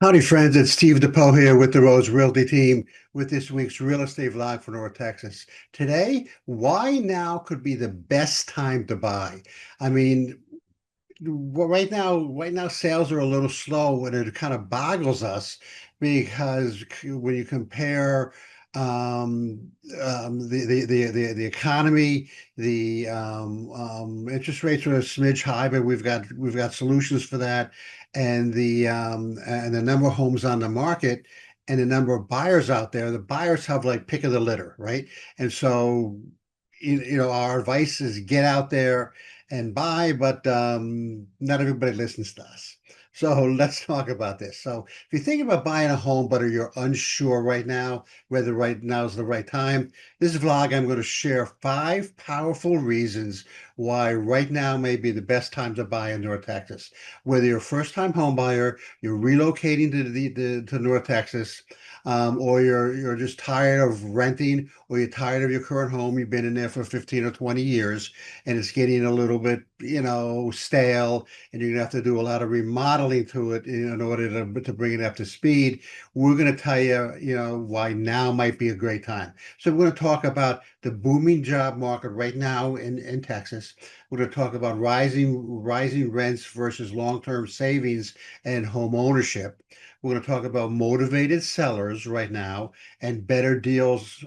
Howdy, friends. It's Steve DePoe here with the Rose Realty team with this week's real estate vlog for North Texas. Today, why now could be the best time to buy? I mean, right now sales are a little slow, and it kind of boggles us because when you compare the economy, the interest rates are a smidge high, but we've got solutions for that, and the number of homes on the market. And the number of buyers out there, the buyers have like pick of the litter, right? And so, our advice is get out there and buy, but not everybody listens to us. So let's talk about this. So if you're thinking about buying a home, but you're unsure right now whether right now is the right time, this vlog I'm going to share 5 powerful reasons why right now may be the best time to buy in North Texas. Whether you're a first-time home buyer, you're relocating to North Texas, or you're just tired of renting, or you're tired of your current home, you've been in there for 15 or 20 years and it's getting a little bit, stale, and you're gonna have to do a lot of remodeling to it in order to bring it up to speed. We're gonna tell you, why now might be a great time. So we're gonna talk about the booming job market right now in Texas. We're gonna talk about rising rents versus long-term savings and home ownership. We're going to talk about motivated sellers right now and better deals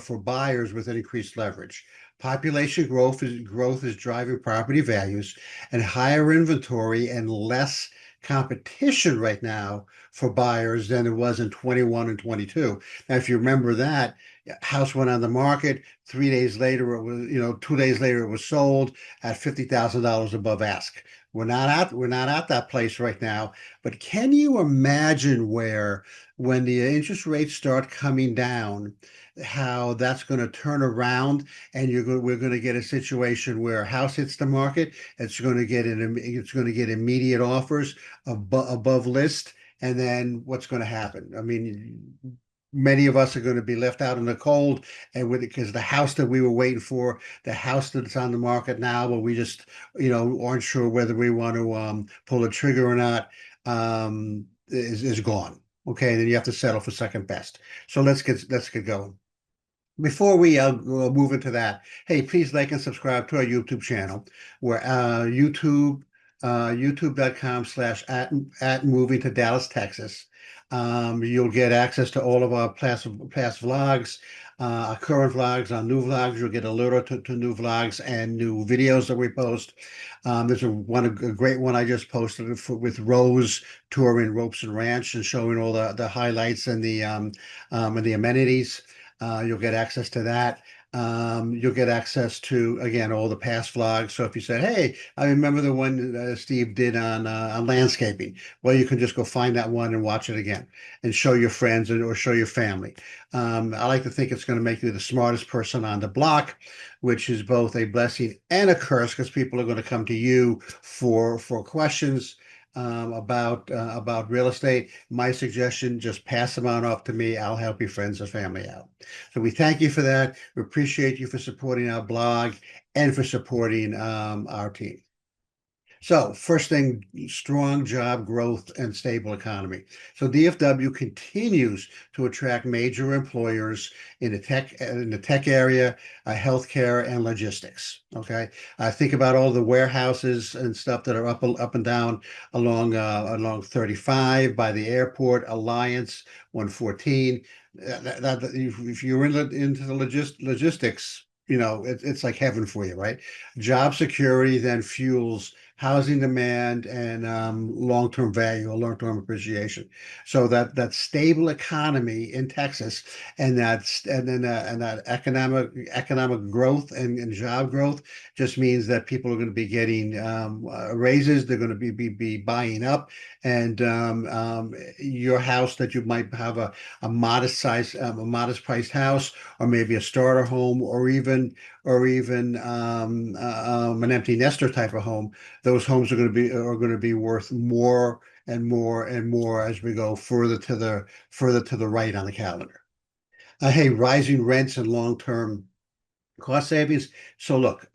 for buyers with an increased leverage. Population growth is driving property values, and higher inventory and less competition right now for buyers than it was in 21 and 22. Now, if you remember that, house went on the market. 3 days later, it was, 2 days later, it was sold at $50,000 above ask. We're not at that place right now. But can you imagine when the interest rates start coming down, how that's going to turn around, and we're going to get a situation where a house hits the market, it's going to get immediate offers above list, and then what's going to happen? I mean, many of us are going to be left out in the cold, and with it because the house that we were waiting for, the house that's on the market now, but we just aren't sure whether we want to pull the trigger or not, is gone. Okay, then you have to settle for second best. So let's get going. Before we move into that, hey, please like and subscribe to our YouTube channel. We're youtube.com/at moving to Dallas, Texas. You'll get access to all of our past vlogs, our current vlogs, our new vlogs. You'll get alerted to new vlogs and new videos that we post. There's a great one I just posted with Rose touring Ropes and Ranch and showing all the highlights and the amenities. You'll get access to that. You'll get access to, again, all the past vlogs. So if you said, "Hey, I remember the one Steve did on landscaping," well, you can just go find that one and watch it again, and show your friends or show your family. I like to think it's going to make you the smartest person on the block, which is both a blessing and a curse because people are going to come to you for questions about real estate. My suggestion, just pass them on off to me. I'll help your friends and family out. So we thank you for that. We appreciate you for supporting our blog and for supporting our team. So first thing, strong job growth and stable economy. So DFW continues to attract major employers in the tech area, healthcare, and logistics. Okay, think about all the warehouses and stuff that are up and down along 35 by the airport, Alliance 114. If you're into the logistics, it's like heaven for you, right? Job security then fuels housing demand and long-term value or long-term appreciation. So that stable economy in Texas and that economic growth and job growth just means that people are going to be getting raises. They're going to be buying up, and your house that you might have a modest priced house, or maybe a starter home, or even an empty nester type of home. Those homes are going to be worth more and more and more as we go further to the right on the calendar. Hey, rising rents and long-term Cost savings. So look,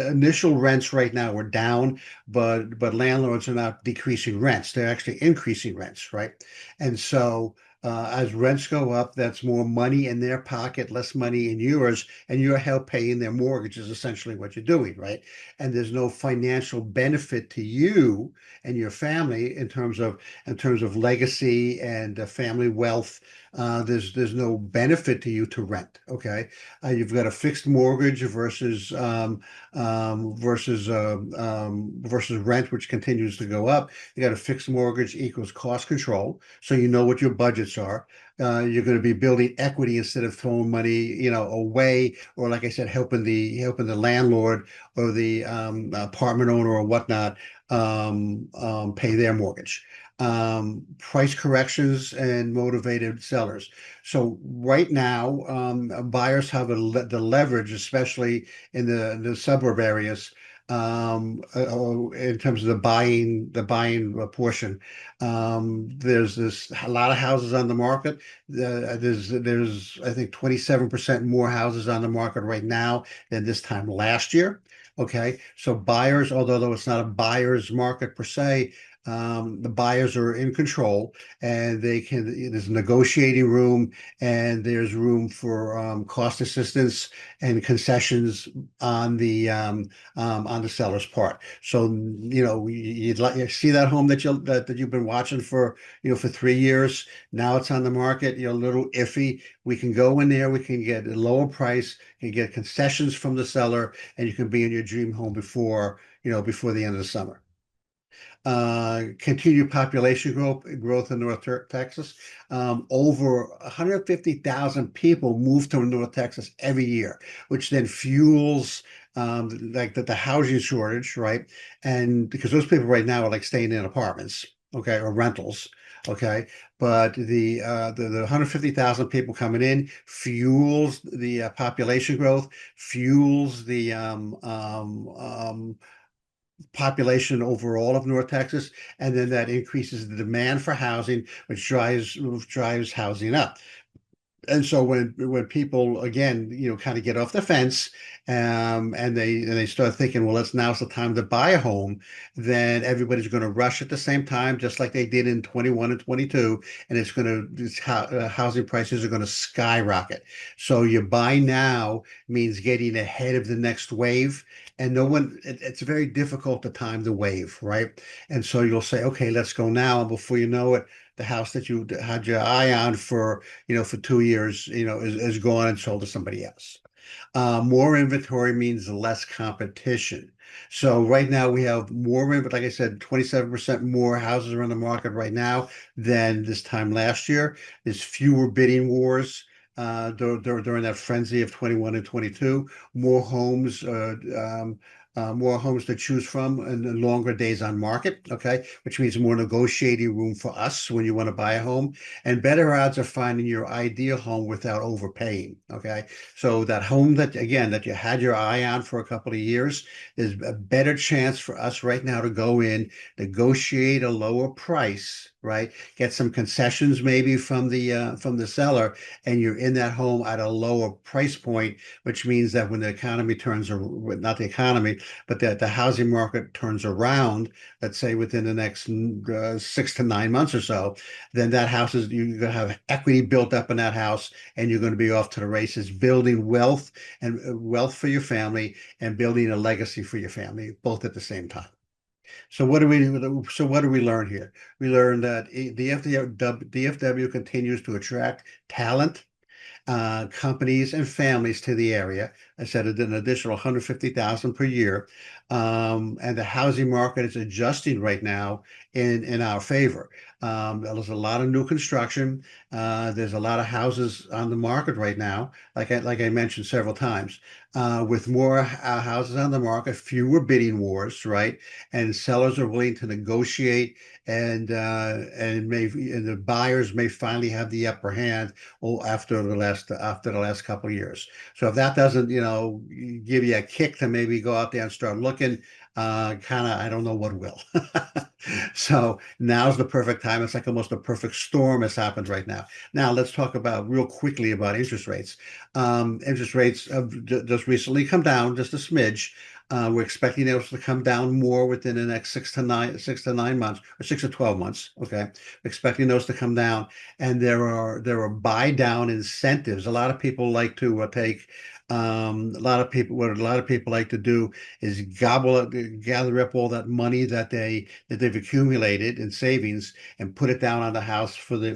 initial rents right now are down, but landlords are not decreasing rents. They're actually increasing rents, right? And so as rents go up, that's more money in their pocket, less money in yours, and you're help paying their mortgage is essentially what you're doing, right? And there's no financial benefit to you and your family in terms of legacy and family wealth. There's no benefit to you to rent. Okay, you've got a fixed mortgage versus rent, which continues to go up. You got a fixed mortgage equals cost control, so you know what your budgets are. You're going to be building equity instead of throwing money, away, or like I said, helping the landlord or the apartment owner or whatnot pay their mortgage. Price corrections and motivated sellers. So right now, buyers have the leverage, especially in the suburb areas, in terms of the buying portion. There's a lot of houses on the market. There's I think 27% more houses on the market right now than this time last year. Okay, so buyers, although though it's not a buyer's market per se, the buyers are in control and there's negotiating room and there's room for cost assistance and concessions on the seller's part. So you see that home that you've been watching for 3 years. Now it's on the market. You're a little iffy. We can go in there. We can get a lower price. You can get concessions from the seller, and you can be in your dream home before the end of the summer. Continued population growth in North Texas. Over 150,000 people move to North Texas every year, which then fuels like the housing shortage, right? And because those people right now are like staying in apartments, okay, or rentals, okay. But the 150,000 people coming in fuels the population growth, fuels the population overall of North Texas, and then that increases the demand for housing, which drives housing up. And so when people again, kind of get off the fence, and they start thinking, well, now's the time to buy a home, then everybody's going to rush at the same time, just like they did in 21 and 22, and housing prices are going to skyrocket. So you buy now means getting ahead of the next wave, and it's very difficult to time the wave, right? And so you'll say, okay, let's go now, and before you know it, the house that you had your eye on for 2 years, is gone and sold to somebody else. More inventory means less competition. So right now we have more, like I said, 27% more houses are on the market right now than this time last year. There's fewer bidding wars. During that frenzy of 21 and 22, more homes, more homes to choose from and longer days on market, okay, which means more negotiating room for us when you want to buy a home, and better odds of finding your ideal home without overpaying, okay? So that home that you had your eye on for a couple of years, there's a better chance for us right now to go in, negotiate a lower price, right? Get some concessions maybe from the seller, and you're in that home at a lower price point, which means that when the economy turns, or not the economy, but that the housing market turns around, let's say within the next 6 to 9 months or so, then you're going to have equity built up in that house, and you're going to be off to the races, building wealth and wealth for your family, and building a legacy for your family, both at the same time. So what do we learn here? We learn that DFW continues to attract talent, companies and families to the area. I said an additional 150,000 per year. And the housing market is adjusting right now in our favor. There's a lot of new construction. There's a lot of houses on the market right now, like I mentioned several times. With more houses on the market, fewer bidding wars, right? And sellers are willing to negotiate, and the buyers may finally have the upper hand, after the last couple of years. So if that doesn't, give you a kick to maybe go out there and start looking, kind of, I don't know what will. So now's the perfect time. It's like almost a perfect storm has happened right now. Now let's talk about real quickly about interest rates. Interest rates have just recently come down just a smidge. We're expecting those to come down more within the next 6 to 9 months, or 6 to 12 months. Okay, expecting those to come down, and there are buy down incentives. A lot of people like to take. A lot of people, what a lot of people like to do is gather up all that money that they've accumulated in savings and put it down on the house for the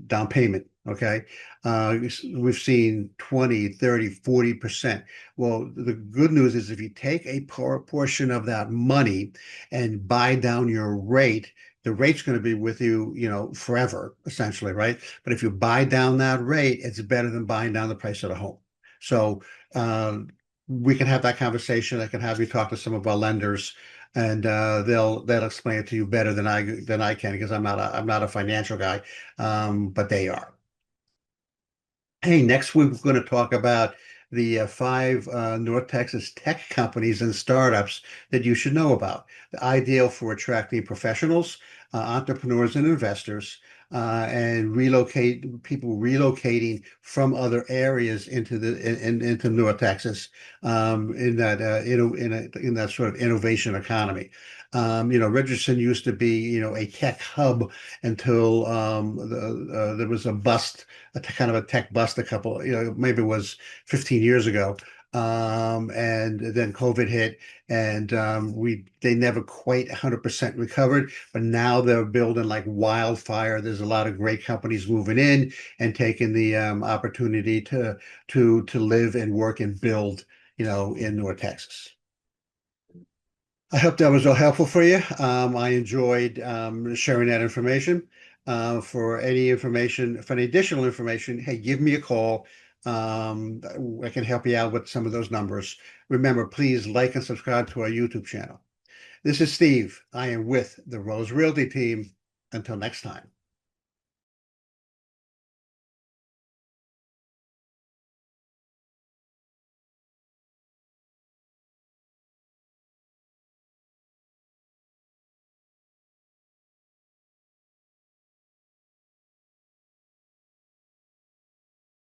down payment. Okay. We've seen 20, 30, 40%. Well, the good news is if you take a portion of that money and buy down your rate, the rate's going to be with you, forever, essentially, right? But if you buy down that rate, it's better than buying down the price of the home. So uh, we can have that conversation. I can have you talk to some of our lenders, and they'll explain it to you better than I can, because I'm not a financial guy, but they are. Hey, next week we're going to talk about the five North Texas tech companies and startups that you should know about. The ideal for attracting professionals, entrepreneurs, and investors, and people relocating from other areas into North Texas, in that in that sort of innovation economy. Richardson used to be a tech hub until there was a kind of a tech bust a couple, maybe it was 15 years ago. And then COVID hit, and they never quite 100% recovered, but now they're building like wildfire. There's a lot of great companies moving in and taking the opportunity to live and work and build, in North Texas. I hope that was all helpful for you. I enjoyed sharing that information. For any additional information, hey, give me a call. I can help you out with some of those numbers. Remember, please like and subscribe to our YouTube channel. This is Steve. I am with the Rose Realty team. Until next time.